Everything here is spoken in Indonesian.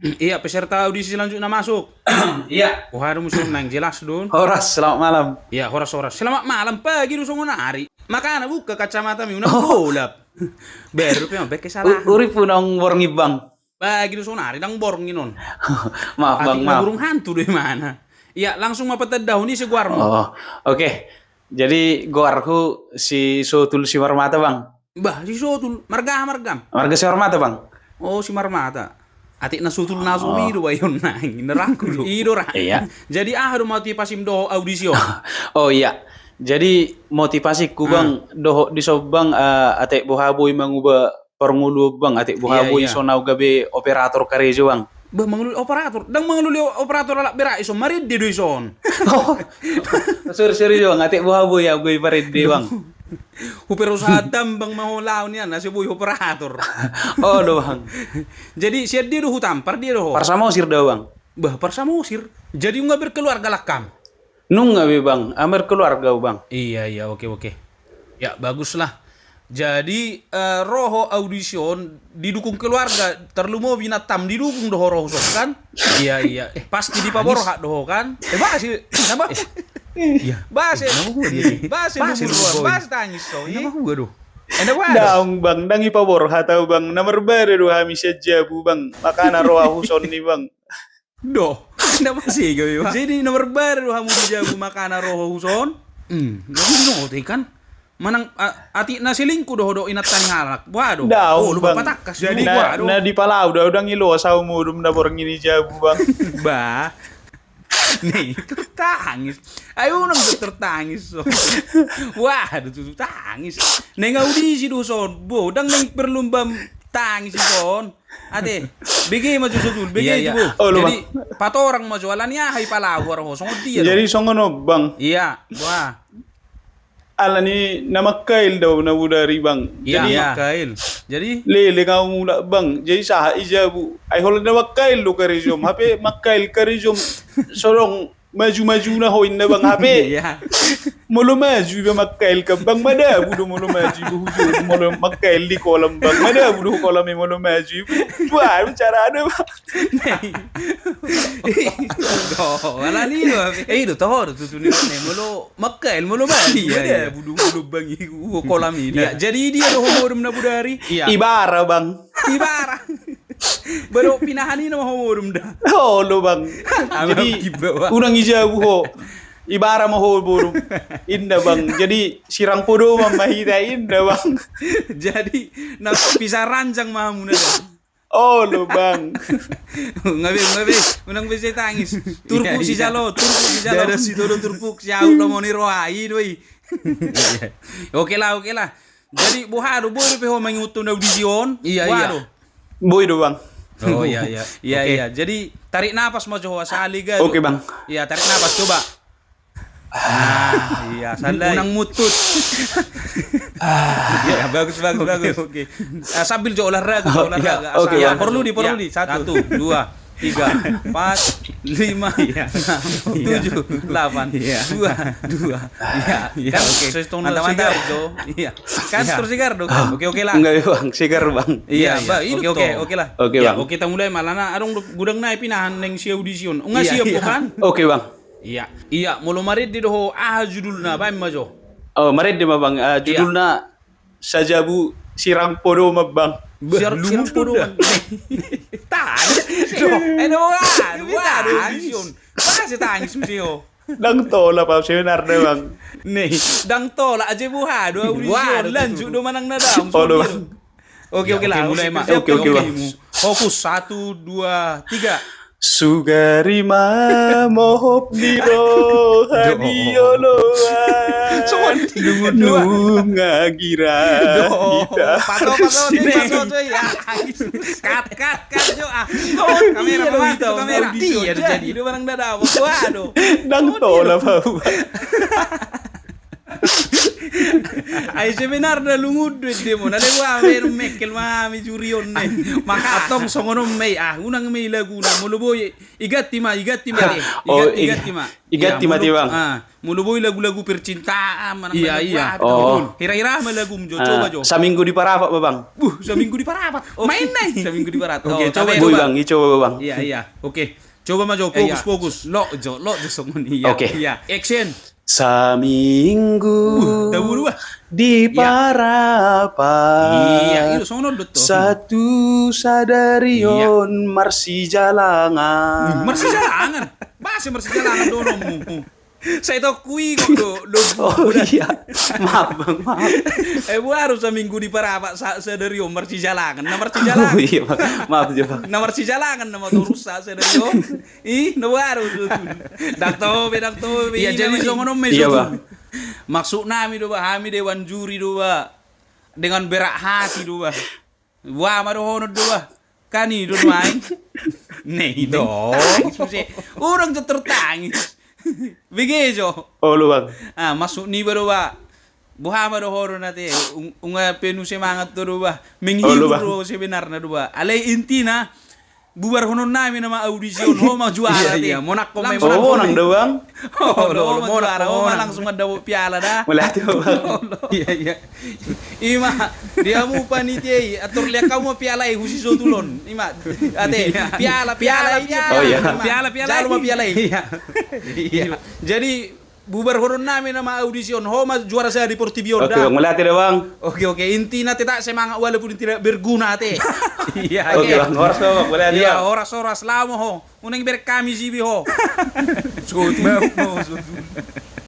Iya, peserta audisi selanjutnya masuk. Iya. Oh, harus musuh nang jelas dun. Horas, selamat malam. Iya, horas-horas. Selamat malam pagi dusung hari. Makanya buka kacamata mi unang Oh. bolap. Baru pe mabek kesalahan. Uri pun ang borngi bang. Pagi dusung hari nang borong inon. Maaf bang, Atik na maaf. burung hantu dari mana? Iya, langsung mapatad daw ni si Guarmo. Oh, oke. Jadi goarku si Sotul si Marmata bang. Bah, si Sotul, margam. Marga si Marmata bang. Oh, si Marmata. Atik na sutul na sumido ba yun na? Neraku do. Ido ra. Iya. Jadi do mati pasim do audisyon. Oh iya. Jadi motivasiku bang, doho di sobang ate buhaboy manguba perngulu bang, ate buhaboy Iya. sonau gabe operator karejo bang. Bah, mangluli operator. Dang mangluli operator alak bera ison. Marid di do ison. Oh, sorry bang, ate buhaboy ya gue parede bang. Hupero sa bang mahulaw niya na si buhay operator. Oh do bang. Jadi siya dia do hutampar dia do. Parsama usir dah bang. Bah, parsama usir. Jadi nggak berkeluarga lakam. Nung ngabe bang, amer keluarga bang. Iya, oke. Ya, baguslah. Jadi roho audition didukung keluarga, terlalu mau binatam didukung doho roho sos kan? Iya. Pasti di pabor hak doho kan? Basi, nama? Iya. Basi tangis so. Nama gua doh. Enak banget. Daung bang, dangi pabor hatau bang, nomor baru do hami jabu bang, makana roa huson ni bang. Doh. Nama sih gue. Jadi nomor baru hamu dijago makana roho huson. Nggak kan? Manang ati na silingku doh inat tangalak. Waduh. Daung lu bang. patakas Jadi waduh. na di palau udah ngilo sau mudum na borong ini jabu bang. Bah. Nih, tertangis. Ayo nang tertangis. So. Waduh, tuh tangis. Neng audisi do son. Bo, dang neng perlomba tangis son. Ate, bigi maju sudul, bigi Iya. bu. Oh, lu, Jadi patorang maju alannya hai palawar ho songo dia. Jadi songono bang, Iya, wah. ala ni nama kail daw na budari bang. Jadi Iya, Kail. Jadi lele kau mula bang. Jadi sah ijabu. Ay hola na makail lo karizom. Hape makail karizom. Sorong maju na hoin na bang hape. iya. Mulu maju ba makail ka bang madabu do mulu maju buhujo mulu makail di kolam bang madabu do kolam e mulu maju. Wah, bicara ada bang. Oh, wala ni lo. Itu toh tu ni mulu makail mulu mali. Iya. Budu bang iku kolam ini. Iya, jadi dia do homorum na budari. Iya. Ibara bang. Ibara. Baru pinahan ini nama homorum dah. Oh lo bang. Jadi unang ijabu ho. Ibara mo ho buru. Indah bang. Jadi sirang podo mamahita indah bang. Jadi nak pisah rancang mahamu na dah. Oh lo bang. Ngabe unang bisa tangis. Turpuk si jalo. Ada si todo turpuk si au lo moni roai doi. Oke lah. Jadi buhado boy pe ho mangutu na audition. Iya. Boy do bang. Oh iya. Jadi tarik napas mo Jowa sa aliga. Oke bang. Iya, tarik napas coba. Nah, iya, salah. Unang mutut. Iya, bagus. Oke. Sambil jo olahraga. Oke, Ya, Bang. perlu di. 1, 2, 3, 4, 5, 6, 7, 8, 2, 2. Iya. Kan sistem mantap do. Iya. Kan terus sigardo kan. Oke lah. Enggak bang, sigar bang. Iya. Oke lah. Oke, Ya, Bang. oke kita mulai malana adong gudang na pinahan neng si audition. Unga siap bukan? Oke bang. Iya, mulu marid di doho judul na ba majo. Oh, mari di bang. Judulnya Sajabu Sirang Podo mabang. Sirang podo. Tangis. Waduh, audition. Pasti tangis msiyo. Dang tola pa seminar na bang. Nih, dang tola aja buhado audition. Lanjut do manang na daw. Oh, do, Bang. Oke lah. Mulai mak. Oke, Bang. Fokus 1, 2, 3. Sugarima mohop niro hadioloa nunga gira pato ya kat jo kamera dia jadi do barang dada waduh dang tola pa Ay seminar na lungudwet di mo. Naliwa, mayroong mekel mami juriyon na. Maka atong songonom may unang may laguna. Muluboy, igat tima. Igat tima ti bang. Muluboy lagu-lagu percintaan. Iya. Hira-hira malagum jo. Coba jo. Sa minggu di Parapat ba bang? Sa minggu di Parapat. Main na Sa minggu di Parapat. Oke, coba boy bang, icoba ba bang? Iya. Oke. Coba mah jo, fokus. Lo jo songon iya. Oke. Iya. Action. Sa minggu Tahu dua. di Parapat. Iya, itu songon dot to. Satu sadarion marsi jalangan. Marsi jalangan. Bahasa marsi jalangan donomu. Saya tahu kui kok do. Oh iya. Maaf bang, maaf. Baru seminggu di Parapat sadario marsi jalangan. Nah marsi Oh jalangan. iya bang. Maaf aja bang. Nah marsi jalangan nama tu rusak sadario. No baru. Dakto. Iya jadi songono me. Iya bang. Maksud nami do ba, hami dewan juri do ba. Dengan berak hati do ba. Wah maro hono do ba. Kani do main. Nei do. Orang tertangis. Begitu. Oh lu bang. Masuk ni baru ba. Buha ma do horo nate unga penu semangat to do ba. Menghibur do sebenarnya do ba. Alai intina bubar hono nami nama audisi ho ma juara te. Monak ko may Oh nang doang. Lo juara ho ma langsung ada piala dah. Mulai tuh bang. Iya. Ima dia mu panitia atur lihat kamu piala husi so tulon. Ima ate piala. Oh iya. Piala. Jangan lupa piala. Iya. Jadi bubar horon namin nama audision ho ma juara saya di Portibio Oke dah. bang, mulai tuh bang. Oke. Intinya tidak semangat walaupun tidak berguna te. Iya. Oke bang, horas bang, mulai aja. Iya, horas lama ho. Unang berkami sibi ho. Sugot mo.